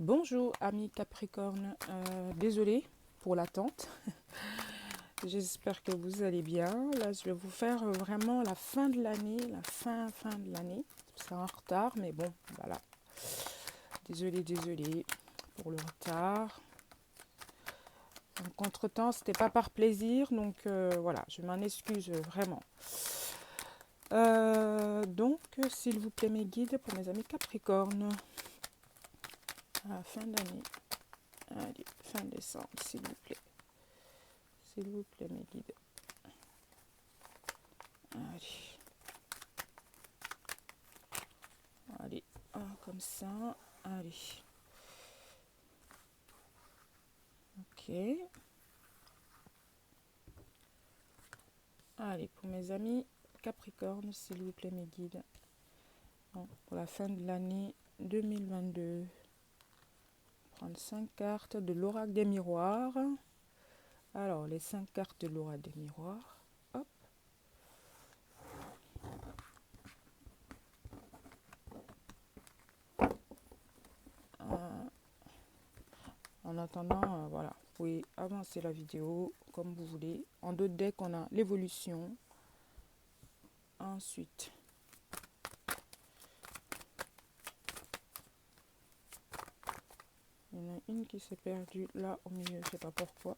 Bonjour amis Capricorne, désolée pour l'attente, j'espère que vous allez bien. Là je vais vous faire vraiment la fin de l'année, la fin de l'année. C'est en retard mais bon voilà, désolée pour le retard. Donc entre-temps c'était pas par plaisir donc voilà, je m'en excuse vraiment. Donc s'il vous plaît mes guides pour mes amis Capricorne, à la fin d'année, allez, fin décembre s'il vous plaît. S'il vous plaît, mes guides. Allez. Allez. Ah, comme ça. Allez. Ok. Allez, pour mes amis Capricorne, s'il vous plaît, mes guides. Bon, pour la fin de l'année 2022. Prendre 5 cartes de l'oracle des miroirs. Alors, les 5 cartes de l'oracle des miroirs. Hop. En attendant, voilà, vous pouvez avancer la vidéo comme vous voulez. En deux decks, on a l'évolution. Ensuite, il y en a une qui s'est perdue là au milieu, je ne sais pas pourquoi.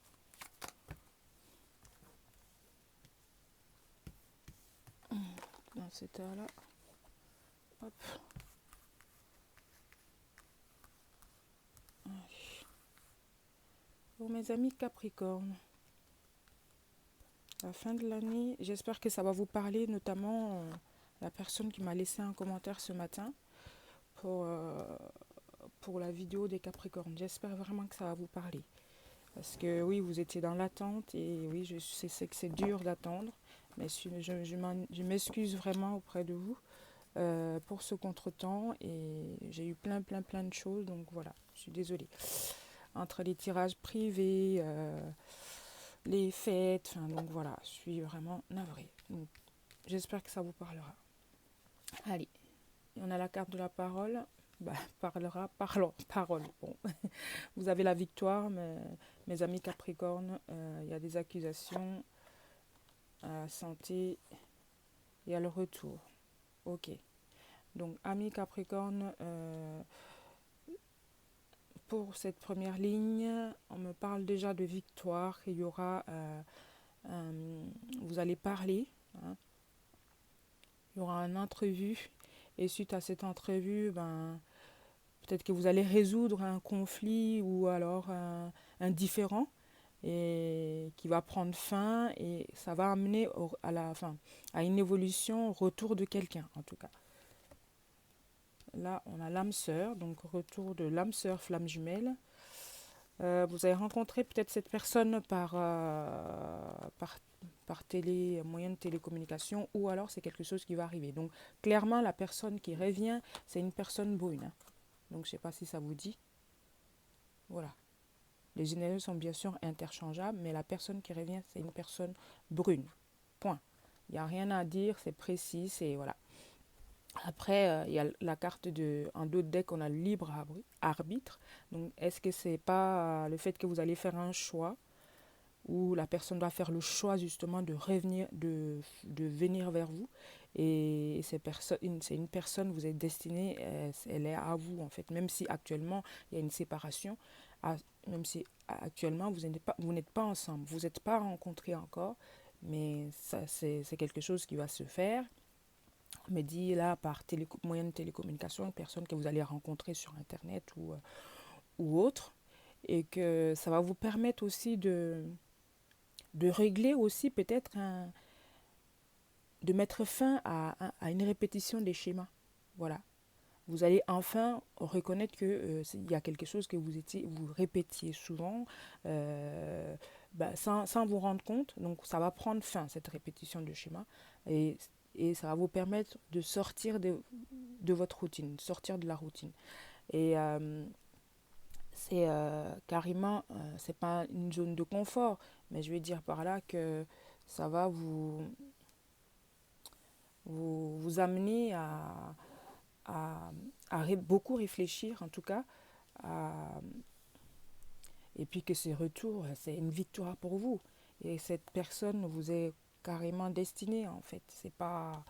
Dans cet état-là. Hop. Allez. Pour mes amis Capricorne, la fin de l'année, j'espère que ça va vous parler, notamment la personne qui m'a laissé un commentaire ce matin pour, euh, pour la vidéo des Capricornes. J'espère vraiment que ça va vous parler. Parce que oui, vous étiez dans l'attente et oui, je sais que c'est dur d'attendre, mais je m'excuse vraiment auprès de vous pour ce contretemps et j'ai eu plein de choses, donc voilà, je suis désolée. Entre les tirages privés, les fêtes, enfin, donc voilà, je suis vraiment navrée. Donc, j'espère que ça vous parlera. Allez, on a la carte de la parole. Bah, parole. Bon, vous avez la victoire, mais, mes amis Capricorne, il y a des accusations à la santé et à le retour. Ok. Donc, amis Capricorne, pour cette première ligne, on me parle déjà de victoire. Il y aura, vous allez parler, hein. Il y aura une entrevue et suite à cette entrevue, ben, peut-être que vous allez résoudre un conflit ou alors un différend et qui va prendre fin et ça va amener à la fin à une évolution, au retour de quelqu'un en tout cas. Là, on a l'âme sœur, donc retour de l'âme sœur flamme jumelle. Vous avez rencontré peut-être cette personne par télé, moyen de télécommunication, ou alors c'est quelque chose qui va arriver. Donc clairement, la personne qui revient, c'est une personne brune, hein. Donc je ne sais pas si ça vous dit. Voilà. Les généraux sont bien sûr interchangeables, mais la personne qui revient, c'est une personne brune. Point. Il n'y a rien à dire, c'est précis, c'est voilà. Après, il y a la carte de. En d'autres decks, on a le libre arbitre. Donc, est-ce que c'est pas le fait que vous allez faire un choix où la personne doit faire le choix justement de revenir, de venir vers vous et c'est une personne, vous êtes destiné, elle est à vous en fait, même si actuellement il y a une séparation, même si actuellement vous n'êtes pas ensemble, vous n'êtes pas rencontrés encore, mais ça c'est quelque chose qui va se faire. On me dit là par moyen de télécommunication, une personne que vous allez rencontrer sur internet ou autre, et que ça va vous permettre aussi de régler aussi peut-être de mettre fin à une répétition des schémas. Voilà. Vous allez enfin reconnaître que il y a quelque chose que vous répétiez souvent sans vous rendre compte. Donc ça va prendre fin, cette répétition de schéma. Et, et ça va vous permettre de sortir de votre routine, de sortir de la routine. Et c'est carrément, c'est pas une zone de confort, mais je vais dire par là que ça va vous amener à beaucoup réfléchir, en tout cas, à- et puis que ces retours, c'est une victoire pour vous. Et cette personne vous est carrément destinée, en fait. C'est pas,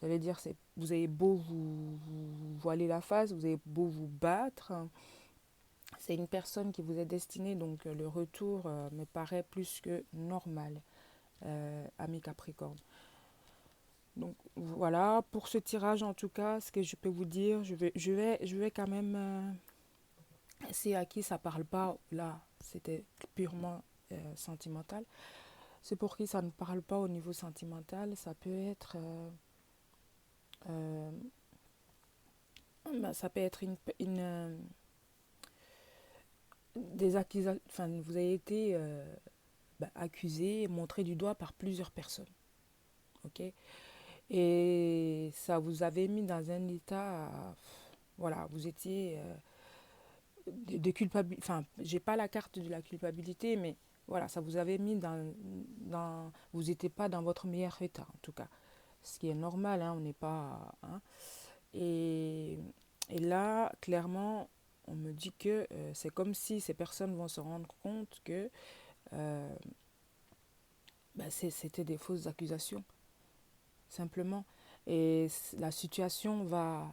j'allais dire, vous avez beau vous voiler la face, vous avez beau vous battre, c'est une personne qui vous est destinée, donc le retour me paraît plus que normal, ami Capricorne. Donc voilà, pour ce tirage en tout cas, ce que je peux vous dire, je vais quand même, si à qui ça parle pas, là, c'était purement sentimental. C'est pour qui ça ne parle pas au niveau sentimental, ça peut être, euh, ça peut être des accusations, enfin, vous avez été accusé, montré du doigt par plusieurs personnes, ok? Et ça vous avait mis dans un état, voilà, vous étiez de culpabilité, enfin, j'ai pas la carte de la culpabilité, mais voilà, ça vous avait mis vous n'étiez pas dans votre meilleur état, en tout cas. Ce qui est normal, hein, on n'est pas, hein. Et, et là, clairement, on me dit que c'est comme si ces personnes vont se rendre compte que euh, c'était des fausses accusations, simplement. Et la situation va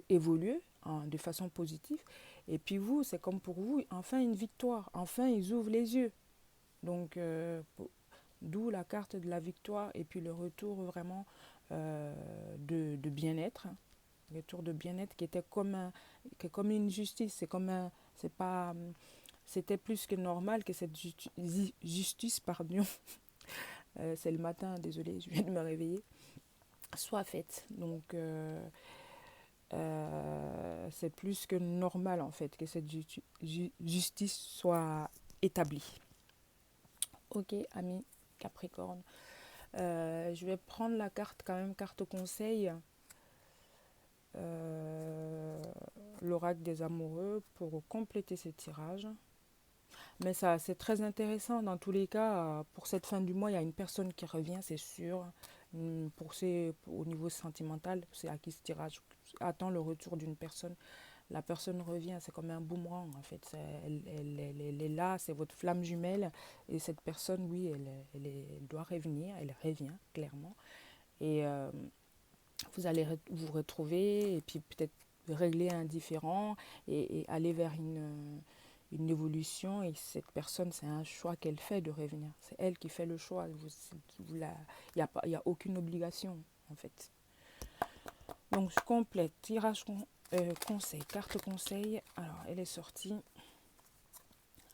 évoluer de façon positive. Et puis vous, c'est comme pour vous, enfin une victoire. Enfin, ils ouvrent les yeux. Donc, d'où la carte de la victoire et puis le retour vraiment de bien-être. Le retour de bien-être qui était comme une justice. C'est pas, c'était plus que normal que cette justice, pardon, c'est le matin, désolé, je viens de me réveiller, soit faite. Donc, c'est plus que normal en fait que cette justice soit établie. Ok, ami Capricorne. Je vais prendre la carte quand même, carte conseil. Euh, L'oracle des amoureux pour compléter ce tirage. Mais ça, c'est très intéressant. Dans tous les cas, pour cette fin du mois, il y a une personne qui revient, c'est sûr. Au niveau sentimental, c'est à qui ce tirage attend le retour d'une personne. La personne revient, c'est comme un boomerang en fait. Elle est là, c'est votre flamme jumelle. Et cette personne, oui, elle doit revenir, elle revient clairement. Et vous allez vous retrouver et puis peut-être régler un différend et aller vers une évolution. Et cette personne, c'est un choix qu'elle fait de revenir. C'est elle qui fait le choix. Il n'y a aucune obligation en fait. Donc je complète. Tirage conseil, carte conseil. Alors elle est sortie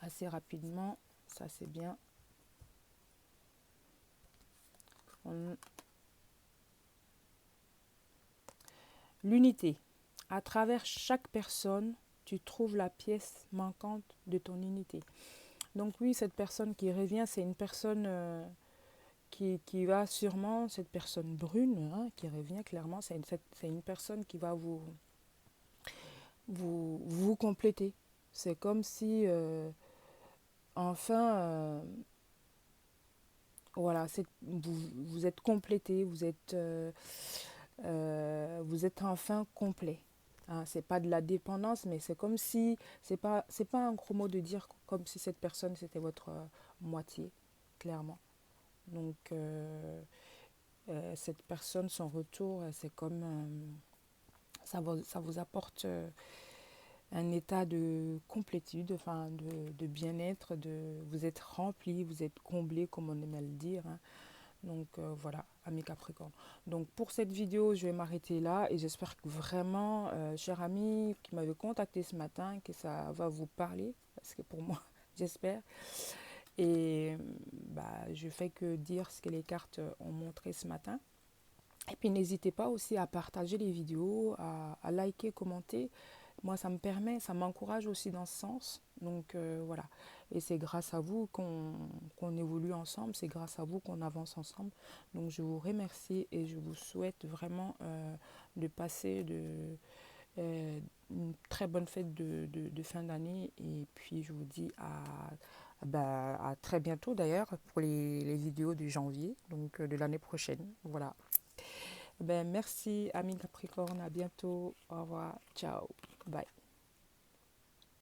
assez rapidement. Ça c'est bien. L'unité. À travers chaque personne, tu trouves la pièce manquante de ton unité. Donc oui, cette personne qui revient, c'est une personne qui va sûrement, cette personne brune hein, qui revient clairement, c'est une personne qui va vous compléter. C'est comme si, enfin, voilà, vous êtes complété, vous êtes enfin complet. Hein, c'est pas de la dépendance, mais c'est comme si, c'est pas un gros mot de dire comme si cette personne c'était votre moitié, clairement. Donc, cette personne, son retour, c'est comme ça vous apporte un état de complétude, enfin de bien-être, vous êtes rempli, vous êtes comblé, comme on aime le dire. Hein. Donc voilà, ami Capricorne. Donc pour cette vidéo, je vais m'arrêter là et j'espère que vraiment, cher ami qui m'avait contacté ce matin, que ça va vous parler, parce que pour moi, j'espère. Et je fais que dire ce que les cartes ont montré ce matin. Et puis n'hésitez pas aussi à partager les vidéos, à liker, commenter. Moi, ça me permet, ça m'encourage aussi dans ce sens. Donc voilà. Et c'est grâce à vous qu'on évolue ensemble, c'est grâce à vous qu'on avance ensemble. Donc je vous remercie et je vous souhaite vraiment de passer une très bonne fête de fin d'année. Et puis je vous dis à très bientôt d'ailleurs pour les vidéos de janvier, donc de l'année prochaine. Voilà. Ben, merci, ami Capricorne. À bientôt. Au revoir. Ciao. Bye.